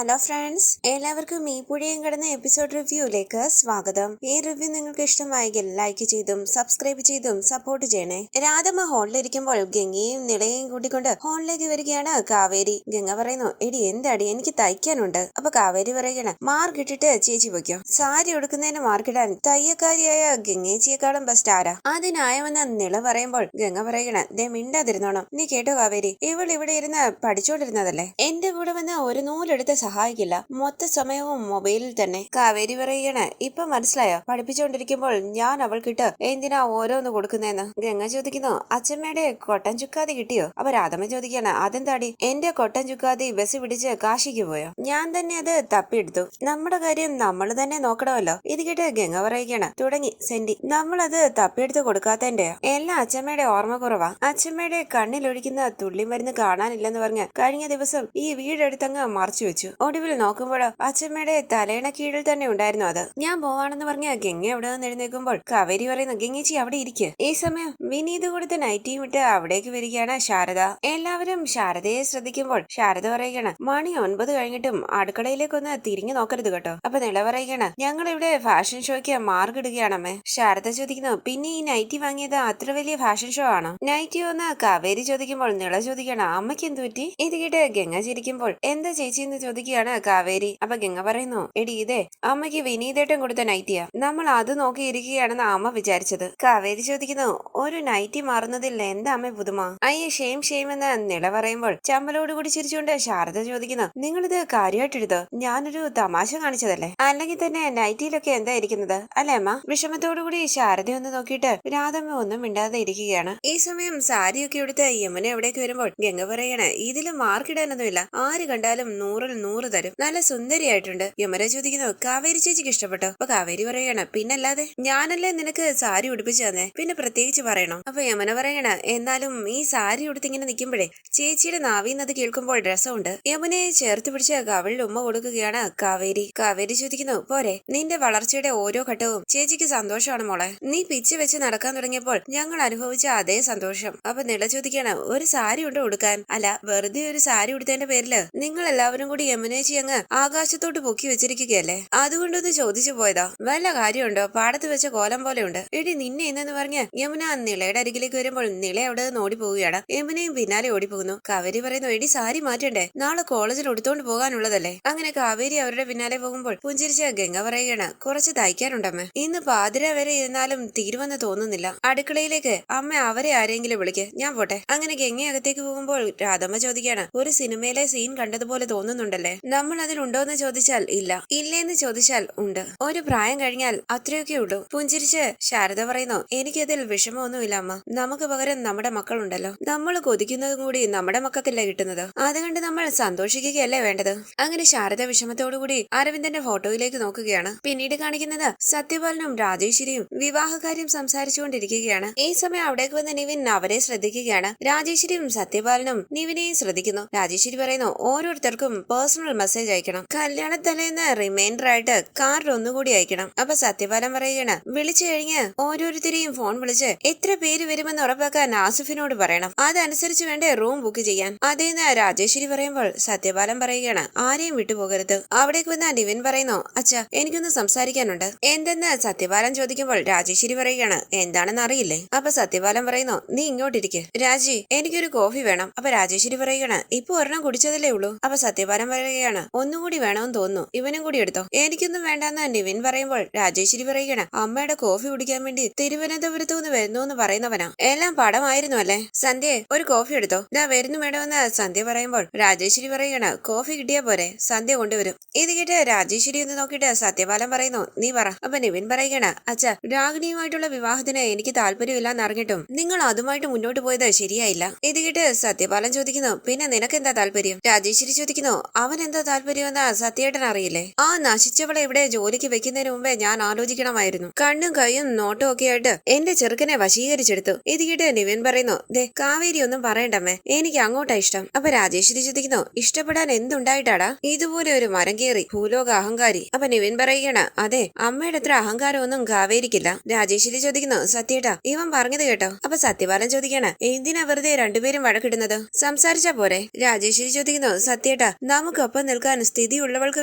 Hello friends, എല്ലാവർക്കും ഈ പുഴയും കടന്ന എപ്പിസോഡ് റിവ്യൂയിലേക്ക് സ്വാഗതം. ഈ റിവ്യൂ നിങ്ങൾക്ക് ഇഷ്ടമായെങ്കിൽ ലൈക്ക് ചെയ്തും സബ്സ്ക്രൈബ് ചെയ്തും സപ്പോർട്ട് ചെയ്യണേ. രാധമ്മ ഹോളിലിരിക്കുമ്പോൾ ഗംഗയെയും നിളയെയും കൂട്ടിക്കൊണ്ട് ഹോളിലേക്ക് വരികയാണ് കാവേരി. ഗംഗ പറയുന്നു, എടി എന്താടി, എനിക്ക് തയ്ക്കാനുണ്ട്. അപ്പൊ കാവേരി പറയുകയാണ്, മാർക്കിട്ടിട്ട് ചേച്ചി വയ്ക്കോ. സാരി ഉടുക്കുന്നതിന് മാർക്കിടാൻ തയ്യക്കാരിയായ ഗംഗേച്ചിയെക്കാളും ബെസ്റ്റ് ആരാ? അതിനായമെന്ന് നിള പറയുമ്പോൾ ഗംഗ പറയുകയാണ്, ദേ മിണ്ടാതിരുന്നോണം. നീ കേട്ടോ കാവേരി, ഇവൾ ഇവിടെ ഇരുന്ന് പഠിച്ചോണ്ടിരുന്നതല്ലേ. എന്റെ കൂടെ വന്ന് ഒരു നൂലെടുത്ത് സഹായിക്കില്ല, മൊത്ത സമയവും മൊബൈലിൽ തന്നെ. കാവേരി പറയുകയാണ്, ഇപ്പൊ മനസ്സിലായോ, പഠിപ്പിച്ചുകൊണ്ടിരിക്കുമ്പോൾ ഞാൻ അവൾക്കിട്ട് എന്തിനാ ഓരോന്ന് കൊടുക്കുന്നതെന്ന്. ഗംഗ ചോദിക്കുന്നു, അച്ഛമ്മയുടെ കൊട്ടൻ ചുക്കാതി കിട്ടിയോ? അപ്പൊ രാധമ്മ ചോദിക്കാണ്, അതെന്താടി, എന്റെ കൊട്ടൻ ചുക്കാതി ബസ് പിടിച്ച് കാശിക്ക് പോയോ? ഞാൻ തന്നെ അത് തപ്പിയെടുത്തു. നമ്മുടെ കാര്യം നമ്മൾ തന്നെ നോക്കണമല്ലോ. ഇത് കേട്ട് ഗംഗ പറയുകയാണ്, തുടങ്ങി സെന്റി, നമ്മളത് തപ്പിയെടുത്ത് കൊടുക്കാത്തതിന്റെയോ? എല്ലാം അച്ഛമ്മയുടെ ഓർമ്മ കുറവാ. അച്ഛമ്മയുടെ കണ്ണിലൊഴിക്കുന്ന തുള്ളി മരുന്ന് കാണാനില്ലെന്ന് പറഞ്ഞ് കഴിഞ്ഞ ദിവസം ഈ വീടെടുത്തങ്ങ് മറച്ചു വെച്ചു. ഒടുവിൽ നോക്കുമ്പോഴോ അച്ഛമ്മയുടെ തലയിണ കീഴിൽ തന്നെ ഉണ്ടായിരുന്നു അത്. ഞാൻ പോവാണെന്ന് പറഞ്ഞ ഗംഗ അവിടെ നിന്ന് എഴുന്നേൽക്കുമ്പോൾ കാവേരി പറയുന്നു, ഗംഗേച്ചി അവിടെ ഇരിക്കുക. ഈ സമയം വിനീത് കൊടുത്ത നൈറ്റിയും ഇട്ട് അവിടേക്ക് വരികയാണ് ശാരദ. എല്ലാവരും ശാരദയെ ശ്രദ്ധിക്കുമ്പോൾ ശാരദ പറയുകയാണ്, മണി 9 കഴിഞ്ഞിട്ടും അടുക്കളയിലേക്കൊന്ന് തിരിഞ്ഞു നോക്കരുത് കേട്ടോ. അപ്പൊ നിള പറയുകയാണ്, ഞങ്ങൾ ഇവിടെ ഫാഷൻ ഷോയ്ക്ക് മാർക്കിടുകയാണമ്മേ. ശാരദ ചോദിക്കുന്നു, പിന്നെ ഈ നൈറ്റി വാങ്ങിയത് അത്ര വലിയ ഫാഷൻ ഷോ ആണോ? നൈറ്റി ഒന്ന് കാവേരി ചോദിക്കുമ്പോൾ നിള ചോദിക്കുകയാണ്, അമ്മയ്ക്ക് എന്ത് പറ്റി? ഇത് കേട്ട് ഗംഗ ചിരിക്കുമ്പോൾ എന്താ ചേച്ചി എന്ന് ചോദിക്കുകയാണ് കാവേരി. അപ്പൊ ഗംഗ പറയുന്നു, എടി ഇതേ അമ്മയ്ക്ക് വിനീതേട്ടൻ കൊടുത്ത നൈറ്റിയാ, നമ്മൾ അത് നോക്കിയിരിക്കുകയാണെന്ന് അമ്മ വിചാരിച്ചത്. കാവേരി ചോദിക്കുന്നു, ഒരു നൈറ്റി മാറുന്നതിൽ എന്താ അമ്മ പുതുമ? അയ്യേ ഷെയിം ഷെയിം എന്ന് നിള പറയുമ്പോൾ ചമ്പലോടുകൂടി ചിരിച്ചുകൊണ്ട് ശാരദ ചോദിക്കുന്നു, നിങ്ങളിത് കാര്യമായിട്ടെടുത്തോ? ഞാനൊരു തമാശ കാണിച്ചതല്ലേ? അല്ലെങ്കിൽ തന്നെ നൈറ്റിയിലൊക്കെ എന്താ ഇരിക്കുന്നത് അല്ലേ അമ്മ? വിഷമത്തോടുകൂടി ശാരദ ഒന്ന് നോക്കിയിട്ട് രാധമ്മ ഒന്നും മിണ്ടാതെ ഇരിക്കുകയാണ്. ഈ സമയം സാരിയൊക്കെ എടുത്ത് യമുന എവിടേക്ക് വരുമ്പോൾ ഗംഗ പറയണ, ഇതില് മാർക്കിടാനൊന്നുമില്ല, ആര് കണ്ടാലും 100-ൽ 100 തരും, നല്ല സുന്ദരിയായിട്ടുണ്ട്. യമര ചോദിക്കുന്നു, കാവേരി ചേച്ചിക്ക് ഇഷ്ടപ്പെട്ടോ? അപ്പൊ കാവേരി പറയണ, പിന്നല്ലാതെ, ഞാനല്ലേ നിനക്ക് സാരി ഉടുപ്പിച്ചു തന്നെ, പിന്നെ പ്രത്യേകിച്ച് പറയണോ? അപ്പൊ യമന പറയണ, എന്നാലും ഈ സാരി ഉടുത്തിങ്ങനെ നിൽക്കുമ്പോഴേ ചേച്ചിയുടെ നാവിന്നത് കേൾക്കുമ്പോൾ രസമുണ്ട്. യമുനയെ ചേർത്ത് പിടിച്ച് കവിളിൽ ഉമ്മ കൊടുക്കുകയാണ് കാവേരി. കാവേരി ചോദിക്കുന്നു, പോരെ, നിന്റെ വളർച്ചയുടെ ഓരോ ഘട്ടവും ചേച്ചിക്ക് സന്തോഷമാണ് മോളെ. നീ പിച്ച് വെച്ച് നടക്കാൻ തുടങ്ങിയപ്പോൾ ഞങ്ങൾ അനുഭവിച്ച അതേ സന്തോഷം. അപ്പൊ നിള ചോദിക്കാണ്, ഒരു സാരി ഉണ്ടോ ഉടുക്കാൻ? അല്ല, വെറുതെ ഒരു സാരി ഉടുത്തതിന്റെ പേരില് നിങ്ങൾ എല്ലാവരും കൂടി യമുനേച്ചി അങ്ങ് ആകാശത്തോട്ട് പൊക്കി വെച്ചിരിക്കുകയല്ലേ, അതുകൊണ്ടൊന്ന് ചോദിച്ചു പോയതാ. വല്ല കാര്യമുണ്ടോ? പാടത്ത് വെച്ച കോലം പോലെ ഉണ്ട്. എടി നിന്നെ എന്നു പറഞ്ഞ് യമുന നിളയുടെ അരികിലേക്ക് വരുമ്പോൾ നിള അവിടെ നിന്ന് ഓടിപ്പോവുകയാണ്. യമുനയും പിന്നാലെ ഓടിപ്പോകുന്നു. കാവേരി പറയുന്നു, എടി സാരി മാറ്റണ്ടേ, നാളെ കോളേജിൽ എടുത്തോണ്ട് പോകാനുള്ളതല്ലേ. അങ്ങനെ കാവേരി അവരുടെ പിന്നാലെ പോകുമ്പോൾ പുഞ്ചിരിച്ച ഗംഗ പറയുകയാണ്, കുറച്ച് തയ്ക്കാനുണ്ടമ്മേ, ഇന്ന് പാതിര വരെ ഇരുന്നാലും തീരുമെന്ന് തോന്നുന്നില്ല. അടുക്കളയിലേക്ക് അമ്മ അവരെ ആരെങ്കിലും വിളിക്ക്, ഞാൻ പോട്ടെ. അങ്ങനെ ഗംഗ അകത്തേക്ക് പോകുമ്പോൾ രാധമ്മ ചോദിക്കുകയാണ്, ഒരു സിനിമയിലെ സീൻ കണ്ടതുപോലെ തോന്നുന്നുണ്ടല്ലേ? നമ്മൾ അതിലുണ്ടോന്ന് ചോദിച്ചാൽ ഇല്ല, ഇല്ലേന്ന് ചോദിച്ചാൽ ഉണ്ട്. ഒരു പ്രായം കഴിഞ്ഞാൽ അത്രയൊക്കെ ഉള്ളൂ. പുഞ്ചിരിച്ച് ശാരദ പറയുന്നു, എനിക്കതിൽ വിഷമമൊന്നുമില്ല അമ്മ, നമുക്ക് പകരം നമ്മുടെ മക്കളുണ്ടല്ലോ, നമ്മൾ കൊതിക്കുന്നതും കൂടി നമ്മുടെ മക്കൾക്കല്ലേ കിട്ടുന്നത്, അതുകൊണ്ട് നമ്മൾ സന്തോഷിക്കുകയല്ലേ വേണ്ടത്. അങ്ങനെ ശാരദ വിഷമത്തോടുകൂടി അരവിന്ദന്റെ ഫോട്ടോയിലേക്ക് നോക്കുകയാണ്. പിന്നീട് കാണിക്കുന്നത് സത്യപാലനും രാജേശ്വരിയും വിവാഹകാര്യം സംസാരിച്ചുകൊണ്ടിരിക്കുകയാണ്. ഈ സമയം അവിടേക്ക് വന്ന നിവിൻ അവരെ ശ്രദ്ധിക്കുകയാണ്. രാജേശ്വരിയും സത്യപാലനും നിവിനെയും ശ്രദ്ധിക്കുന്നു. രാജേശ്വരി പറയുന്നു, ഓരോരുത്തർക്കും പേഴ്സണൽ മെസ്സേജ് അയക്കണം, കല്യാണത്തലേന്ന് റിമൈൻഡർ ആയിട്ട് കാർഡ് ഒന്നുകൂടി അയക്കണം. അപ്പൊ സത്യപാലൻ പറയുകയാണ്, വിളിച്ചു കഴിഞ്ഞ് ഓരോരുത്തരെയും ഫോൺ വിളിച്ച് എത്ര പേര് വരുമെന്ന് ഉറപ്പാക്കാൻ ആസിഫിനോട് പറയണം, അതനുസരിച്ച് വേണ്ടേ റൂം ബുക്ക് ചെയ്യാൻ. അതേന്ന് രാജേശ്വരി പറയുമ്പോൾ സത്യപാലൻ പറയുകയാണ്, ആരെയും വിട്ടുപോകരുത്. അവിടേക്ക് വന്ന നിവിൻ പറയുന്നു, അച്ഛാ എനിക്കൊന്ന് സംസാരിക്കാനുണ്ട്. എന്തെന്ന് സത്യപാലൻ ചോദിക്കുമ്പോൾ രാജേശ്വരി പറയുകയാണ്, എന്താണെന്ന് അറിയില്ലേ? അപ്പൊ സത്യപാലൻ പറയുന്നു, നീ ഇങ്ങോട്ടിരിക്കെ. രാജി, എനിക്കൊരു കോഫി വേണം. അപ്പൊ രാജേശ്വരി പറയുകയാണ്, ഇപ്പൊ ഒരെണ്ണം കുടിച്ചതല്ലേ ഉള്ളൂ. അപ്പൊ സത്യപാലൻ പറയുകയാണ്, ഒന്നുകൂടി വേണമെന്ന് തോന്നുന്നു, ഇവനും കൂടി എടുത്തോ. എനിക്കൊന്നും വേണ്ടെന്ന് നിവിൻ പറയുമ്പോൾ രാജേശ്വരി പറയുകയാണ്, അമ്മയുടെ കോഫി കുടിക്കാൻ വേണ്ടി തിരുവനന്തപുരത്തു നിന്ന് വരുന്നു എന്ന് പറയുന്നവനാ, എല്ലാം പടമായിരുന്നു അല്ലേ. സന്ധ്യ, ഒരു കോഫി എടുത്തോ, ഇതാ വരുന്നു മേഡമെന്ന് സന്ധ്യ പറയുമ്പോൾ രാജേശ്വരി പറയുകയാണ്, കോഫി കിട്ടിയാ പോരെ, സന്ധ്യ കൊണ്ടുവരും. ഇത് കേട്ട് രാജേശ്വരി എന്ന് നോക്കിയിട്ട് സത്യപാലൻ പറയുന്നു, നീ പറ. അപ്പൊ നിവിൻ പറയുകയാണ്, അച്ഛാ രാഗിണിയുമായിട്ടുള്ള വിവാഹത്തിന് എനിക്ക് താല്പര്യമില്ലാന്ന് അറിഞ്ഞിട്ടും നിങ്ങൾ അതുമായിട്ട് മുന്നോട്ട് പോയത് ശരിയായില്ല. ഇത് കേട്ട് സത്യപാലൻ ചോദിക്കുന്നു, പിന്നെ നിനക്കെന്താ താല്പര്യം? രാജേശ്വരി ചോദിക്കുന്നു, അവൻ എന്താ താല്പര്യമെന്ന് സത്യേട്ടൻ അറിയില്ലേ? ആ നശിച്ചവളെ ഇവിടെ ജോലിക്ക് വെക്കുന്നതിന് മുമ്പേ ഞാൻ ആലോചിക്കണമായിരുന്നു. കണ്ണും കൈയും നോട്ടും ഒക്കെ ആയിട്ട് എന്റെ ചെറുക്കനെ വശീകരിച്ചെടുത്തു. ഇത് കേട്ട് നിവിൻ പറയുന്നു, ദേ കാവേരി ഒന്നും പറയണ്ടമ്മേ, എനിക്ക് അങ്ങോട്ടാ ഇഷ്ടം. അപ്പൊ രാജേശ്വരി ചോദിക്കുന്നു, ഇഷ്ടപ്പെടാൻ എന്തുണ്ടായിട്ടാടാ? ഇതുപോലെ ഒരു മരം കയറി ഭൂലോക അഹങ്കാരി. അപ്പൊ നിവിൻ പറയുകയാണ്, അതെ അമ്മയുടെ അത്ര അഹങ്കാരമൊന്നും കാവേരിക്കില്ല. രാജേശ്വരി ചോദിക്കുന്നു, സത്യേട്ടാ ഇവൻ പറഞ്ഞത് കേട്ടോ? അപ്പൊ സത്യപാലൻ ചോദിക്കാണ്, എന്തിനാ വെറുതെ രണ്ടുപേരും വഴക്കിടുന്നത്, സംസാരിച്ചാ പോരെ? രാജേശ്വരി ചോദിക്കുന്നു, സത്യേട്ടാ നമുക്ക് ഒപ്പം നിൽക്കാൻ സ്ഥിതിയുള്ളവൾക്ക്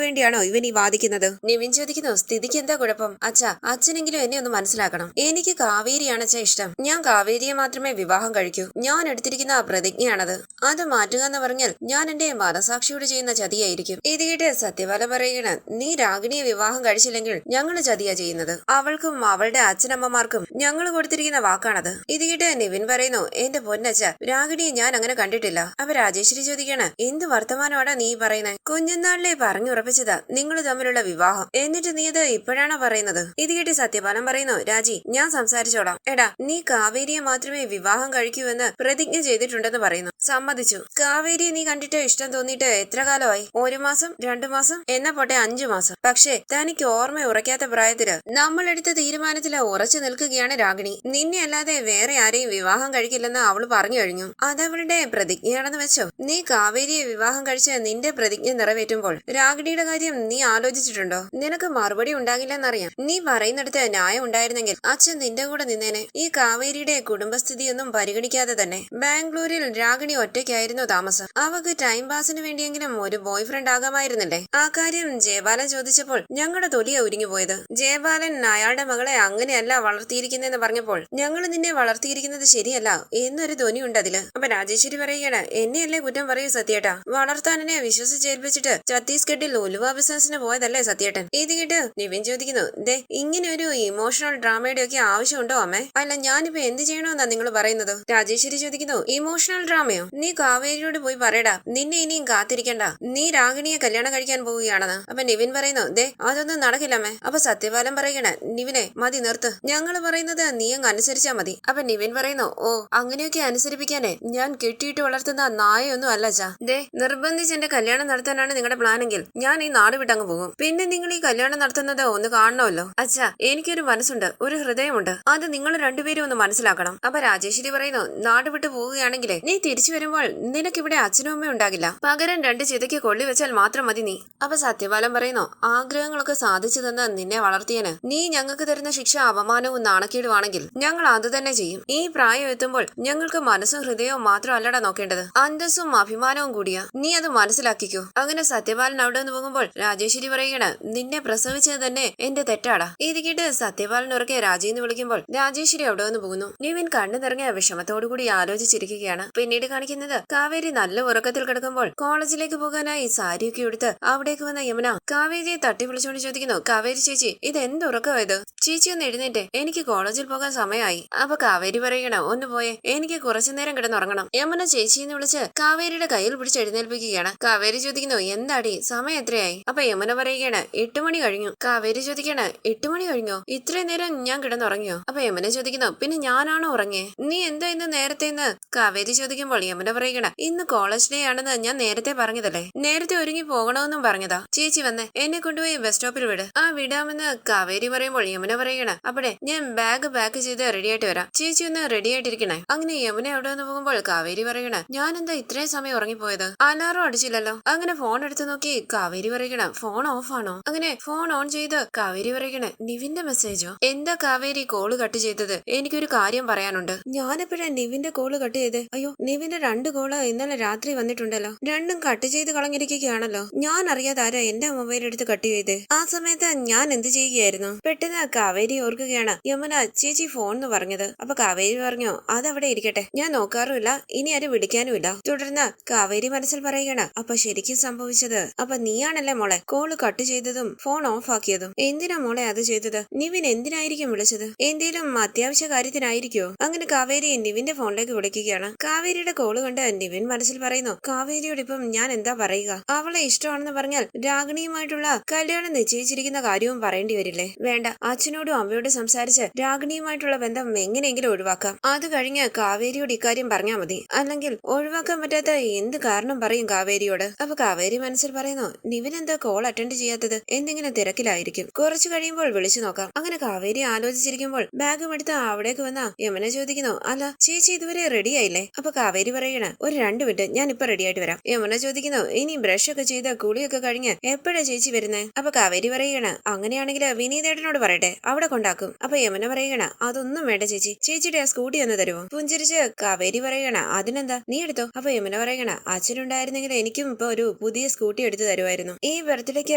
വേണ്ടിയാണോ ഇവൻ ഈ വാദിക്കുന്നത്? നിവിൻ ചോദിക്കുന്നു, സ്ഥിതിക്ക് എന്താ കുഴപ്പം? അച്ഛാ, അച്ഛനെങ്കിലും എന്നെ ഒന്ന് മനസ്സിലാക്കണം. എനിക്ക് കാവേരിയാണ് അച്ഛാ ഇഷ്ടം. ഞാൻ കാവേരിയെ മാത്രമേ വിവാഹം കഴിക്കൂ. ഞാൻ എടുത്തിരിക്കുന്ന പ്രതിജ്ഞയാണത്. അത് മാറ്റുക എന്ന് പറഞ്ഞാൽ ഞാൻ എന്റെ മനസാക്ഷിയോട് ചെയ്യുന്ന ചതിയായിരിക്കും. ഇത് കേട്ട് സത്യപാല പറയുകയാണ്, നീ രാഗിണിയെ വിവാഹം കഴിച്ചില്ലെങ്കിൽ ഞങ്ങള് ചതിയാ ചെയ്യുന്നത്. അവൾക്കും അവളുടെ അച്ഛനമ്മമാർക്കും ഞങ്ങൾ കൊടുത്തിരിക്കുന്ന വാക്കാണത്. ഇത് കേട്ട് നിവിൻ പറയുന്നു, എന്റെ പൊന്നച്ഛ, രാഗിണിയെ ഞാൻ അങ്ങനെ കണ്ടിട്ടില്ല. അപ്പൊ രാജേശ്വരി ചോദിക്കാണ്, എന്ത് വർത്തമാനമാടാ നീ പറയുന്നത്? കുഞ്ഞുനാളിലെ പറഞ്ഞുറപ്പിച്ചതാ നിങ്ങൾ തമ്മിലുള്ള വിവാഹം, എന്നിട്ട് നീ ഇത് ഇപ്പോഴാണോ പറയുന്നത്? ഇത് കേട്ട് സത്യപാലൻ പറയുന്നു, രാജി, ഞാൻ സംസാരിച്ചോളാം. എടാ, നീ കാവേരിയെ മാത്രമേ വിവാഹം കഴിക്കൂ എന്ന് പ്രതിജ്ഞ ചെയ്തിട്ടുണ്ടെന്ന് പറയുന്നു. സമ്മതിച്ചു. കാവേരിയെ നീ കണ്ടിട്ട് ഇഷ്ടം തോന്നിയിട്ട് എത്ര കാലമായി? 1 മാസം, 2 മാസം, എന്നാ പോട്ടെ 5 മാസം. പക്ഷേ തനിക്ക് ഓർമ്മ ഉറയ്ക്കാത്ത പ്രായത്തില് നമ്മളെടുത്ത തീരുമാനത്തില് ഉറച്ചു നിൽക്കുകയാണ് രാഗിണി. നിന്നെ അല്ലാതെ വേറെ ആരെയും വിവാഹം കഴിക്കില്ലെന്ന് അവള് പറഞ്ഞു കഴിഞ്ഞു. അതവളുടെ പ്രതിജ്ഞയാണെന്ന് വെച്ചോ. നീ കാവേരിയെ വിവാഹം കഴിച്ച് നിന്റെ പ്രതിജ്ഞ നിറവേറ്റുമ്പോൾ രാഗിണിയുടെ കാര്യം നീ ആലോചിച്ചിട്ടുണ്ടോ? നിനക്ക് മറുപടി ഉണ്ടാകില്ലെന്നറിയാം. നീ പറയുന്നിടത്ത് ന്യായം ഉണ്ടായിരുന്നെങ്കിൽ അച്ഛൻ നിന്റെ കൂടെ നിന്നേനെ. ഈ കാവേരിയുടെ കുടുംബസ്ഥിതിയൊന്നും പരിഗണിക്കാതെ തന്നെ ബാംഗ്ലൂരിൽ രാഗിണി ഒറ്റയ്ക്കായിരുന്നു താമസം. അവക്ക് ടൈം പാസിന് വേണ്ടിയെങ്കിലും ഒരു ബോയ് ഫ്രണ്ട് ആകാമായിരുന്നില്ലേ? ആ കാര്യം ജയബാലൻ ചോദിച്ചപ്പോൾ ഞങ്ങളുടെ തൊലിയ ഉരിഞ്ഞുപോയത്. ജയബാലൻ അയാളുടെ മകളെ അങ്ങനെയല്ല വളർത്തിയിരിക്കുന്നെന്ന് പറഞ്ഞപ്പോൾ ഞങ്ങൾ നിന്നെ വളർത്തിയിരിക്കുന്നത് ശരിയല്ല എന്നൊരു ധ്വനിയുണ്ട് അതില്. അപ്പൊ രാജേശ്വരി പറയുകയാണ്, എന്നെയല്ലേ കുറ്റം പറയൂ സത്യേട്ടാ. വളർത്താനെ വിശ്വസിച്ചേൽപ്പിച്ചിട്ട് ഛത്തീസ്ഗഡിൽ ഉലുവ ബിസിനസിന് പോയതല്ലേ സത്യേട്ടൻ? ഇത് കേട്ട് നിവിൻ ചോദിക്കുന്നു, ദേ, ഇങ്ങനെ ഒരു ഇമോഷണൽ ഡ്രാമയുടെ ഒക്കെ ആവശ്യമുണ്ടോ അമ്മേ? അല്ല, ഞാനിപ്പോ എന്ത് ചെയ്യണമെന്നാ നിങ്ങൾ പറയുന്നത്? രാജേശ്വരി ചോദിക്കുന്നു, ഇമോഷണൽ ഡ്രാമയോ? നീ കാവേരിയോട് പോയി പറയടാ, നിന്നെ ഇനിയും കാത്തിരിക്കണ്ട, നീ രാഗിണിയെ കല്യാണം കഴിക്കാൻ പോവുകയാണെന്ന്. അപ്പൊ നിവിൻ പറയുന്നു, ദേ, അതൊന്നും നടക്കില്ലമ്മേ. അപ്പൊ സത്യപാലൻ പറയണ, നിവിനെ മതി, നിർത്ത്. ഞങ്ങൾ പറയുന്നത് നീ അങ്ങ് അനുസരിച്ചാ മതി. അപ്പൊ നിവിൻ പറയുന്നു, ഓ, അങ്ങനെയൊക്കെ അനുസരിപ്പിക്കാനേ ഞാൻ കെട്ടിയിട്ട് വളർത്തുന്ന നായൊന്നും അല്ല ചാ. ദേ, നിർബന്ധിച്ച് എന്റെ കല്യാണം നടത്താനാണ് നിങ്ങളുടെ പ്ലാനെങ്കിൽ ഞാൻ ഈ നാട് വിട്ടങ്ങ് പോകും. പിന്നെ നിങ്ങൾ ഈ കല്യാണം നടത്തുന്നത് ഒന്ന് കാണണമല്ലോ. അച്ഛാ, എനിക്കൊരു മനസ്സുണ്ട്, ഒരു ഹൃദയമുണ്ട്. അത് നിങ്ങൾ രണ്ടുപേരും ഒന്ന് മനസ്സിലാക്കണം. അപ്പൊ രാജേശ്വരി പറയുന്നു, നാട് വിട്ടു പോവുകയാണെങ്കിലേ നീ തിരിച്ചു വരുമ്പോൾ നിനക്കിവിടെ അച്ഛനും അമ്മയും ഉണ്ടാകില്ല. പകരം 2 ചിതയ്ക്ക് കൊള്ളി വെച്ചാൽ മാത്രം മതി നീ. അപ്പൊ സത്യപാലൻ പറയുന്നു, ആഗ്രഹങ്ങളൊക്കെ സാധിച്ചു തന്ന നിന്നെ വളർത്തിയന് നീ ഞങ്ങൾക്ക് തരുന്ന ശിക്ഷ അപമാനവും നാണക്കേടുവാണെങ്കിൽ ഞങ്ങൾ അത് തന്നെ ചെയ്യും. ഈ പ്രായം എത്തുമ്പോൾ ഞങ്ങൾക്ക് മനസ്സും ഹൃദയവും മാത്രമല്ലടാ നോക്കേണ്ടത്, അന്തസ്സും അഭിമാനവും കൂടിയാ. നീ അത് മനസ്സിലാക്കിക്കോ. അങ്ങനെ സത്യപാലൻ അവിടെ നിന്ന് പോകുമ്പോൾ രാജേശ്വരി പറയുകയാണ്, നിന്നെ പ്രസവിച്ചത് തന്നെ എന്റെ തെറ്റാടാ. ഇത് കേട്ട് സത്യപാലൻ ഉറക്കെ രാജീന്ന് വിളിക്കുമ്പോൾ രാജേശ്വരി അവിടെ നിന്ന് പോകുന്നു. നിവിൻ കണ്ണു നിറങ്ങിയ വിഷമത്തോടുകൂടി ആലോചിച്ചിരിക്കുകയാണ്. പിന്നീട് കാണിക്കുന്നത് കാവേരി നല്ല ഉറക്കത്തിൽ കിടക്കുമ്പോൾ കോളേജിലേക്ക് പോകാനായി സാരിയൊക്കെ എടുത്ത് അവിടേക്ക് വന്ന യമുന കാവേരിയെ തട്ടി വിളിച്ചുകൊണ്ട് ചോദിക്കുന്നു, കാവേരി ചേച്ചി, ഇത് എന്തുറക്കമായത്? ചേച്ചി ഒന്ന് എഴുന്നേറ്റ്, എനിക്ക് കോളേജിൽ പോകാൻ സമയമായി. അപ്പൊ കാവേരി പറയണം, ഒന്ന് പോയെ, എനിക്ക് കുറച്ചു നേരം കിടന്നുറങ്ങണം. യമുന ചേച്ചിന്ന് വിളിച്ച് കാവേരിയുടെ കയ്യിൽ പിടിച്ച് എഴുന്നേൽപ്പിക്കുകയാണ്. കാവേരി ചോദിക്കുന്നു, എന്താടി, സമയം എത്രയായി? അപ്പൊ യമുന പറയുകയാണ്, 8 മണി കഴിഞ്ഞു. കാവേരി ചോദിക്കാണ്, 8 മണി കഴിഞ്ഞോ? ഇത്രയും നേരം ഞാൻ കിടന്നുറങ്ങിയോ? അപ്പൊ യമുന ചോദിക്കുന്നു, പിന്നെ ഞാനാണോ ഉറങ്ങിയേ? നീ എന്താ ഇന്ന് നേരത്തെ? കാവേരി ചോദിക്കുമ്പോൾ യമുന പറയുകയാണ്, ഇന്ന് കോളേജ് ഡേ ആണെന്ന് ഞാൻ നേരത്തെ പറഞ്ഞതല്ലേ, നേരത്തെ ഒരുങ്ങി പോകണമെന്നും പറഞ്ഞതാ. ചേച്ചി വന്നേ, എന്നെ കൊണ്ടുപോയി ബസ് സ്റ്റോപ്പിൽ വിട്. ആ, വിടാമെന്ന് കാവേരി പറയുമ്പോൾ യമുന പറയുകയാണ്, അവിടെ ഞാൻ ബാഗ് പാക്ക് ചെയ്ത് റെഡി ആയിട്ട് വരാം, ചേച്ചി ഒന്ന് റെഡി ആയിട്ടിരിക്കണേ. അങ്ങനെ യമുന അവിടെ നിന്ന് പോകുമ്പോൾ കാവേരി പറയണ, ഞാൻ എന്താ ഇത്രയും സമയം ഉറങ്ങിപ്പോയത്? അലാറം അടിച്ചില്ലല്ലോ. അങ്ങനെ ഫോൺ എടുത്തു നോക്കി കാവേരി പറയണ, ഫോൺ ഓഫ് ആണോ? അങ്ങനെ ഫോൺ ഓൺ ചെയ്ത് കാവേരി പറയണ, നിവിന്റെ മെസ്സേജോ? എന്താ കാവേരി കോള് കട്ട് ചെയ്തത്? എനിക്കൊരു കാര്യം പറയാനുണ്ട്. ഞാനെപ്പോഴാ നിവിന്റെ കോള് കട്ട് ചെയ്തേ? അയ്യോ, നിവിന്റെ 2 കോള് ഇന്നലെ രാത്രി വന്നിട്ടുണ്ടല്ലോ. രണ്ടും കട്ട് ചെയ്ത് കളഞ്ഞിരിക്കുകയാണല്ലോ. ഞാൻ അറിയാതെ ആരാ എന്റെ മൊബൈൽ എടുത്ത് കട്ട് ചെയ്തേ? ആ സമയത്ത് ഞാൻ എന്ത് ചെയ്യുകയായിരുന്നു? പെട്ടെന്ന് കാവേരി ഓർക്കുകയാണ്, യമുന ചേച്ചി ഫോൺ എന്ന് പറഞ്ഞത്. അപ്പൊ കാവേരി പറഞ്ഞു, അതവിടെ ഇരിക്കട്ടെ, ഞാൻ നോക്കാറുമില്ല, ഇനി ആരും വിളിക്കാനുമില്ല. തുടർന്ന് കാവേരി മനസ്സിൽ പറയുകയാണ്, അപ്പൊ ശരിക്കും സംഭവിച്ചത് അപ്പൊ നീയാണല്ലേ മോളെ കോള് കട്ട് ചെയ്തതും ഫോൺ ഓഫ് ആക്കിയതും? എന്തിനാ മോളെ അത് ചെയ്തത്? നിവിൻ എന്തിനായിരിക്കും വിളിച്ചത്? എന്തേലും അത്യാവശ്യ കാര്യത്തിനായിരിക്കോ? അങ്ങനെ കാവേരി നിവിന്റെ ഫോണിലേക്ക് വിളിക്കുകയാണ്. കാവേരിയുടെ കോള് കണ്ട് നിവിൻ മനസ്സിൽ പറയുന്നു, കാവേരിയോട് ഇപ്പം ഞാൻ എന്താ പറയുക? അവളെ ഇഷ്ടമാണെന്ന് പറഞ്ഞാൽ രാഗിണിയുമായിട്ടുള്ള കല്യാണം നിശ്ചയിച്ചിരിക്കുന്ന കാര്യവും പറയേണ്ടി വരില്ലേ? വേണ്ട, അച്ഛനോടും അമ്മയോടും സംസാരിച്ച് രാഗിണിയുമായിട്ടുള്ള ബന്ധം എങ്ങനെയെങ്കിലും ഒഴിവാക്കാം. അത് കഴിഞ്ഞ് കാവേരിയോട് ഇക്കാര്യം പറഞ്ഞാൽ മതി. അല്ലെങ്കിൽ ഒഴിവാക്കാൻ പറ്റാത്ത എന്ത് കാരണം പറയും കാവേരിയോട്? അപ്പൊ കാവേരി മനസ്സിൽ പറയുന്നു, നിവിൻ എന്താ കോൾ അറ്റൻഡ് ചെയ്യാത്തത്? എന്തെങ്കിലും തിരക്കിലായിരിക്കും, കുറച്ചു കഴിയുമ്പോൾ വിളിച്ചു നോക്കാം. അങ്ങനെ കാവേരി ആലോചിച്ചിരിക്കുമ്പോൾ ബാഗും എടുത്ത് അവിടേക്ക് വന്ന യമുന ചോദിക്കുന്നു, അല്ല ചേച്ചി ഇതുവരെ റെഡി ആയില്ലേ? അപ്പൊ കാവേരി പറയണ, ഒരു 2 മിനിറ്റ്, ഞാൻ ഇപ്പൊ റെഡി ആയിട്ട് വരാം. യമുന ചോദിക്കുന്നു, ഇനി ബ്രഷ് ഒക്കെ ചെയ്ത് കുളിയൊക്കെ കഴിഞ്ഞ് എപ്പോഴാ ചേച്ചി വരുന്നേ? അപ്പൊ കാവേരി പറയണ, അങ്ങനെയാണെങ്കിൽ വിനീതേട്ടനോട് പറയട്ടെ, അവിടെ കൊണ്ടാക്കും. അപ്പൊ യമുന പറയണ, അതൊന്നും വേണ്ട ചേച്ചി, ചേച്ചിയുടെ ആ സ്കൂട്ടി ഒന്ന് തരുമോ? പുഞ്ചിരിച്ച് കാവേരി പറയണ, അതിനെന്താ, നീ എടുത്തോ. അപ്പൊ യമുന പറയണ, അച്ഛനുണ്ടായിരുന്നെങ്കിൽ എനിക്കും ഇപ്പൊ ഒരു പുതിയ സ്കൂട്ടി എടുത്തു തരുമായിരുന്നു. ഈ ബർത്ത്ഡേക്ക്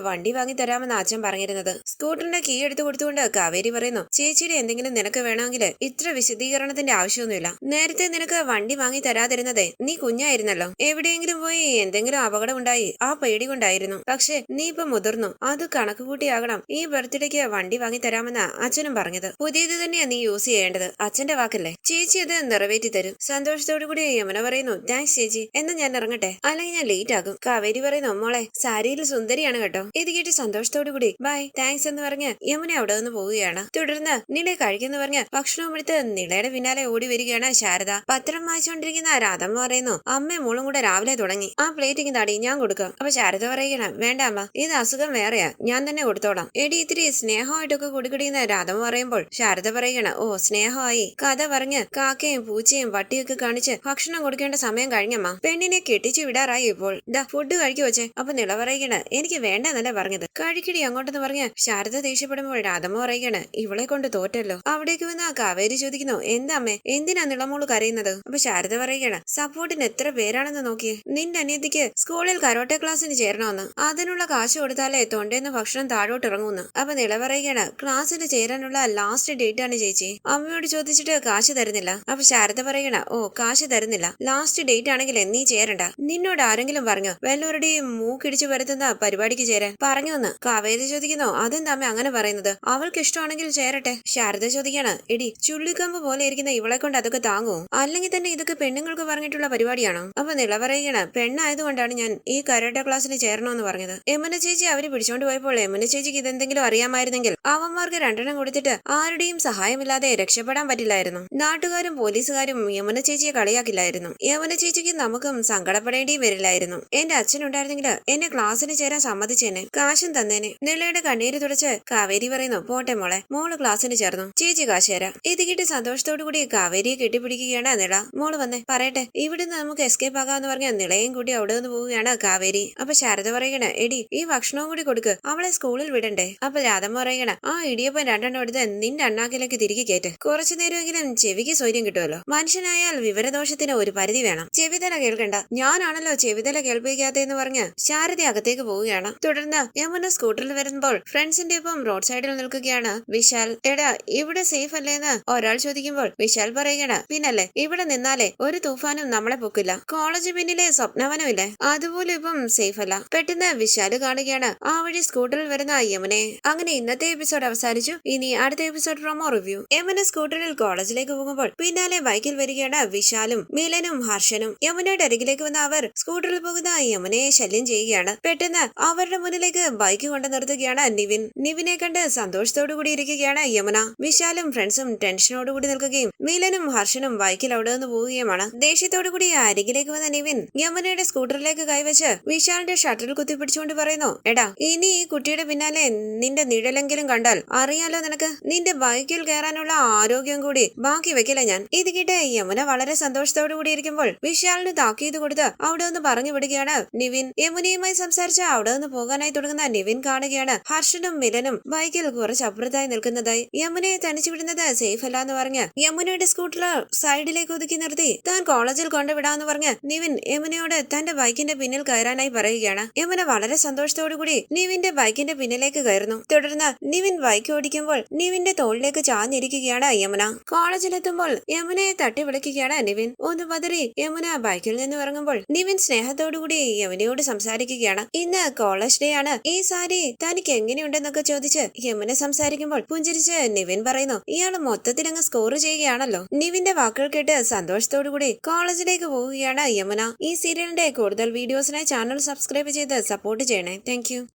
വണ്ടി വാങ്ങി തരാമെന്ന് അച്ഛൻ പറഞ്ഞിരുന്നത്. സ്കൂട്ടറിന്റെ കീ എടുത്തു കൊടുത്തുകൊണ്ട് കാവേരി പറയുന്നു, ചേച്ചിയുടെ എന്തെങ്കിലും നിനക്ക് വേണമെങ്കിൽ ഇത്ര വിശദീകരണത്തിന്റെ ആവശ്യമൊന്നുമില്ല. നേരത്തെ നിനക്ക് വണ്ടി വാങ്ങി തരാതിരുന്നതേ നീ കുഞ്ഞായിരുന്നല്ലോ. എവിടെയെങ്കിലും പോയി എന്തെങ്കിലും അപകടം ഉണ്ടായി ആ പേടി കൊണ്ടായിരുന്നു. പക്ഷെ നീ ഇപ്പൊ മുതിർന്നു, അത് കണക്ക് കൂട്ടിയാകണം ഈ ബർത്ത്ഡേക്ക് വണ്ടി വാങ്ങി തരാമെന്ന് അച്ഛനും പറഞ്ഞത്. പുതിയത് തന്നെയാ നീ യൂസ് ചെയ്യേണ്ടത്, അച്ഛന്റെ വാക്കല്ലേ. ചേച്ചി അത് നിറവേറ്റി തരും. സന്തോഷത്തോടു കൂടി യമുന പറയുന്നു, താങ്ക്സ് ചേച്ചി, എന്നാ ഞാൻ ഇറങ്ങട്ടെ, അല്ലെങ്കിൽ ഞാൻ ലേറ്റ് ആകും. കാവേരി പറയുന്നു, മോളെ സാരിയിൽ സുന്ദരിയാണ് കേട്ടോ. ഇത് കേട്ട് സന്തോഷത്തോടു കൂടി ബൈ താങ്ക്സ് എന്ന് പറഞ്ഞ് യമുന അവിടെ നിന്ന് പോവുകയാണ്. തുടർന്ന് നില കഴിക്കുന്നു പറഞ്ഞ് ഭക്ഷണവും എടുത്ത് നിളയുടെ പിന്നാലെ ഓടി വരികയാണ് ശാരദ. പത്രം വായിച്ചുകൊണ്ടിരിക്കുന്ന രാധമ്മ പറയുന്നു, അമ്മയും മോളും കൂടെ രാവിലെ തുടങ്ങി, ആ പ്ലേറ്റിങ് താടി ഞാൻ കൊടുക്കാം. അപ്പൊ ശാരദ പറയുകയാണ്, വേണ്ട അമ്മ, ഇത് അസുഖം വേറെയാ, ഞാൻ തന്നെ കൊടുത്തോളാം. എടി ഇത്തിരി സ്നേഹമായിട്ടൊക്കെ കുടിക്കടിയെന്ന് രാധമ്മ പറയുമ്പോൾ ശാരദ പറയുകയാണ്, ഓ സ്നേഹമായി. കഥ പറഞ്ഞ് കാക്കയും പൂച്ചയും വട്ടിയൊക്കെ കാണിച്ച് ഭക്ഷണം കൊടുക്കേണ്ട സമയം കഴിഞ്ഞമ്മ. പെണ്ണിനെ കെട്ടിച്ചു വിടാറായി ഇപ്പോൾ. ഫുഡ് കഴിക്കു വെച്ചേ. അപ്പൊ നിള പറയുകയാണ്, എനിക്ക് വേണ്ടെന്നല്ലേ പറഞ്ഞത്, കഴിക്കടി അങ്ങോട്ടെന്ന് പറഞ്ഞ് ശാരദ ദേഷ്യപ്പെടുമ്പോൾ രാധമ്മ പറയുകയാണ്, ഇവളെ കൊണ്ട് തോറ്റല്ലോ. അവിടേക്ക് വന്ന് കാവേരി ചോദിക്കുന്നു, എന്താ അമ്മേ, എന്തിനാ നിളമോള് കരയുന്നത്? അപ്പൊ ശാരദ പറയുകയാണ്, സപ്പോർട്ടിന് എത്ര പേരാണെന്ന് നോക്കിയേ. നിന്റെ അനിയത്തിക്ക് സ്കൂളിൽ കരോട്ടെ ക്ലാസ്സിന് ചേരണമെന്ന്, അതിനുള്ള കാശ് കൊടുത്താലേ തൊണ്ടേന്ന് ഭക്ഷണം താഴോട്ട് ഇറങ്ങുന്നു. അപ്പൊ നിള പറയുകയാണ്, ക്ലാസ്സിന് ചേരാനുള്ള ലാസ്റ്റ് ഡേറ്റ് ആണ് ചേച്ചി, അമ്മയോട് ചോദിച്ചിട്ട് കാശ് തരുന്നില്ല. അപ്പൊ ശാരദ പറയണ, ഓ കാശ് തരുന്നില്ല, ലാസ്റ്റ് ഡേറ്റ് ആണെങ്കിൽ നീ ചേരണ്ട. നിന്നോട് ആരെങ്കിലും പറഞ്ഞോ വല്ലവരുടെയും മൂക്കിടിച്ചു വരുത്തുന്ന പരിപാടിക്ക് ചേരാൻ പറഞ്ഞോന്ന്? കാവേരി ചോദിക്കുന്നു, അതെന്താ അമ്മ അങ്ങനെ പറയുന്നത്? അവൾക്ക് ഇഷ്ടമാണെങ്കിൽ ചേരട്ടെ. ശാരദ ചോദിക്കാണ്, എടി ചുള്ളിക്കമ്പ് പോലെ ഇരിക്കുന്ന ഇവളെ കൊണ്ട് അതൊക്കെ താങ്ങുമോ? അല്ലെങ്കിൽ തന്നെ ഇതൊക്കെ പെണ്ണുങ്ങൾക്ക് പറഞ്ഞിട്ടുള്ള പരിപാടിയാണോ? അപ്പൊ നിള പറയണ, പെണ്ണായതുകൊണ്ടാണ് ഞാൻ ഈ കരാട്ടെ ക്ലാസ്സിന് ചേരണമെന്ന് പറഞ്ഞത്. യമുന ചേച്ചി അവര് പിടിച്ചോണ്ട് പോയപ്പോൾ യമുന ചേച്ചിക്ക് ഇതെന്തെങ്കിലും അറിയാമായിരുന്നെങ്കിൽ അവന്മാർക്ക് രണ്ടെണ്ണം കൊടുത്തിട്ട് ആരുടെയും സഹായമില്ലാതെ രക്ഷപ്പെടാൻ പറ്റില്ലായിരുന്നു. നാട്ടുകാരും പോലീസുകാരും യമുന ചേച്ചിയെ കളിയാക്കില്ലായിരുന്നു. യമുന ചേച്ചിക്ക് നമുക്കും സങ്കടപ്പെടേണ്ടി വരില്ലായിരുന്നു. എന്റെ അച്ഛനുണ്ടായിരുന്നെങ്കിൽ എന്നെ ക്ലാസ്സിന് ചേരാൻ സമ്മതിച്ചേനെ, കാശും തന്നേനെ. നിളയുടെ കണ്ണീര് തുടച്ച് കാവേരി പറയുന്നു, പോട്ടെ മോളെ, മോള് ക്ലാസ്സിന് ചേർന്നു, ചേച്ചി കാശ് തരാം. ഇത് കിട്ടി സന്തോഷത്തോടു കൂടി കാവേരിയെ കെട്ടിപ്പിടിക്കുകയാണ് നിള. മോള് വന്നേ പറയട്ടെ, ഇവിടുന്ന് നമുക്ക് എസ്കേപ്പ് ആകാന്ന് പറഞ്ഞ നിളയും കൂടി അവിടെ നിന്ന് പോവുകയാണ് കാവേരി. അപ്പൊ ശാരദ പറയണ, എടി ഈ ഭക്ഷണവും കൂടി കൊടുക്ക്, അവളെ സ്കൂളിൽ വിടണ്ടേ? അപ്പൊ രാധമ്മ പറയണ, ആ ഇടിയപ്പം രണ്ടെണ്ണം എടുത്ത് നിന്റെ അണ്ണാക്കിലേക്ക് തിരികെ കയറ്റ്, കുറച്ചു നേരമെങ്കിലും ചെവിക്ക് സ്വൈര്യം കിട്ടുമല്ലോ. മനുഷ്യനായാൽ വിവരദോഷത്തിന് ഒരു പരിധി വേണം. ചെവിതല കേൾക്കണ്ട, ഞാനാണല്ലോ ചെവിതല കേൾപ്പിക്കാത്തെന്ന് പറഞ്ഞ് ശാരദ അകത്തേക്ക് പോവുകയാണ്. തുടർന്ന് യമുന സ്കൂട്ടറിൽ വരുമ്പോൾ ഫ്രണ്ട്സിന്റെ ഒപ്പം റോഡ് സൈഡിൽ നിൽക്കുകയാണ് വിശാൽ. എടാ ഇവിടെ സേഫ് അല്ലേന്ന് ഒരാൾ ചോദിക്കുമ്പോൾ വിശാൽ പറയുകയാണ്, പിന്നല്ലേ, ഇവിടെ നിന്നാലേ ഒരു തൂഫാനും നമ്മളെ പൊക്കില്ല. കോളേജ് പിന്നിലെ സ്വപ്നവനമില്ലേ, അതുപോലെ ഇപ്പം സേഫ് അല്ല. പെട്ടെന്ന് വിശാല് കാണുകയാണ് ആ വഴി സ്കൂട്ടറിൽ വരുന്ന യമുനെ. അങ്ങനെ ഇന്നത്തെ എപ്പിസോഡ് അവസാനിച്ചു. ഇനി അടുത്ത എപ്പിസോഡ് പ്രൊമോ റിവ്യൂ. യമുന സ്കൂട്ടറിൽ കോളേജിലേക്ക് പോകുമ്പോൾ പിന്നാലെ ബൈക്കിൽ വരികയാണ് വിശാലും മിലനും ഹർഷനും. യമുനയുടെ അരികിലേക്ക് വന്ന അവർ സ്കൂട്ടറിൽ പോകുന്ന യമുനയെ ശല്യം ചെയ്യുകയാണ്. പെട്ടെന്ന് അവരുടെ മുന്നിലേക്ക് ബൈക്ക് കൊണ്ട് നിർത്തുകയാണ് നിവിൻ. നിവിനെ കണ്ട് സന്തോഷത്തോടു കൂടി ഇരിക്കുകയാണ് യമുന. വിശാലും ഫ്രണ്ട്സും ടെൻഷനോടുകൂടി നിൽക്കുകയും മിലനും ഹർഷനും ബൈക്കിൽ അവിടെ നിന്ന് പോവുകയുമാണ്. ദേഷ്യത്തോടു കൂടി അരികിലേക്ക് വന്ന നിവിൻ യമുനയുടെ സ്കൂട്ടറിലേക്ക് കൈവച്ച് വിശാലിന്റെ ഷട്ടിൽ കുത്തിപ്പിടിച്ചുകൊണ്ട് പറയുന്നു, എടാ ഇനി ഈ കുട്ടിയുടെ പിന്നാലെ നിന്റെ നിഴലെങ്കിലും കണ്ടാൽ അറിയാലോ നിനക്ക്, നിന്റെ ബൈക്കിൽ കയറാനുള്ള ആരോഗ്യം കൂടി ബാക്കി വെക്കില്ല ഞാൻ. ഇത് കേട്ട് യമുന വളരെ സന്തോഷത്തോടു കൂടി ഇരിക്കുമ്പോൾ വിശാലിന് താക്കീത് കൊടുത്ത് അവിടെ നിന്ന് പറഞ്ഞു വിടുകയാണ് നിവിൻ. യമുനയുമായി സംസാരിച്ച് അവിടെ നിന്ന് പോകാനായി തുടങ്ങുന്ന നിവിൻ കാണുകയാണ് ഹർഷനും മിലനും ബൈക്കിൽ കുറച്ച് അപ്പുറത്തായി നിൽക്കുന്നതായി. യമുനയെ തനിച്ചു വിടുന്നത് സേഫ് അല്ല എന്ന് പറഞ്ഞ് യമുനയുടെ സ്കൂട്ടർ സൈഡിലേക്ക് ഒതുക്കി നിർത്തി താൻ കോളേജിൽ കൊണ്ടുവിടാന്ന് പറഞ്ഞ് നിവിൻ യമുനയോട് തന്റെ ബൈക്കിന്റെ പിന്നിൽ കയറാനായി പറയുകയാണ്. യമുന വളരെ സന്തോഷത്തോടു കൂടി നിവിന്റെ ബൈക്കിന്റെ പിന്നിലേക്ക് കയറുന്നു. തുടർന്ന് നിവിൻ ബൈക്ക് ഓടിക്കുമ്പോൾ നിവിന്റെ തോളിലേക്ക് ചാഞ്ഞിരിക്കുകയാണ് യമുന. കോളേജിലെത്തുമ്പോൾ യമുനയെ തട്ടി വിളിക്കുകയാണ് നിവിൻ. ഒന്ന് പതറി യമുന ബൈക്കിൽ നിന്ന് ഇറങ്ങുമ്പോൾ നിവിൻ സ്നേഹത്തോടുകൂടി യമുനയോട് സംസാരിക്കുകയാണ്. ഇന്ന് കോളേജ് ഡേ ആണ്, ഈ സാരി തനിക്ക് എങ്ങനെയുണ്ടെന്നൊക്കെ ചോദിച്ച് യമുന സംസാരിക്കുമ്പോൾ പുഞ്ചിരിച്ച് നിവിൻ പറയുന്നു, ഇയാള് മൊത്തത്തിൽ അങ്ങ് സ്കോർ ചെയ്യുകയാണല്ലോ. നിവിന്റെ വാക്കുകൾ കേട്ട് സന്തോഷത്തോടുകൂടി കോളേജിലേക്ക് പോവുകയാണ് യമുന. ഈ സീരിയലിന്റെ കൂടുതൽ വീഡിയോസിനായി ചാനൽ സബ്സ്ക്രൈബ് ചെയ്ത് സപ്പോർട്ട് ചെയ്യണേ. താങ്ക്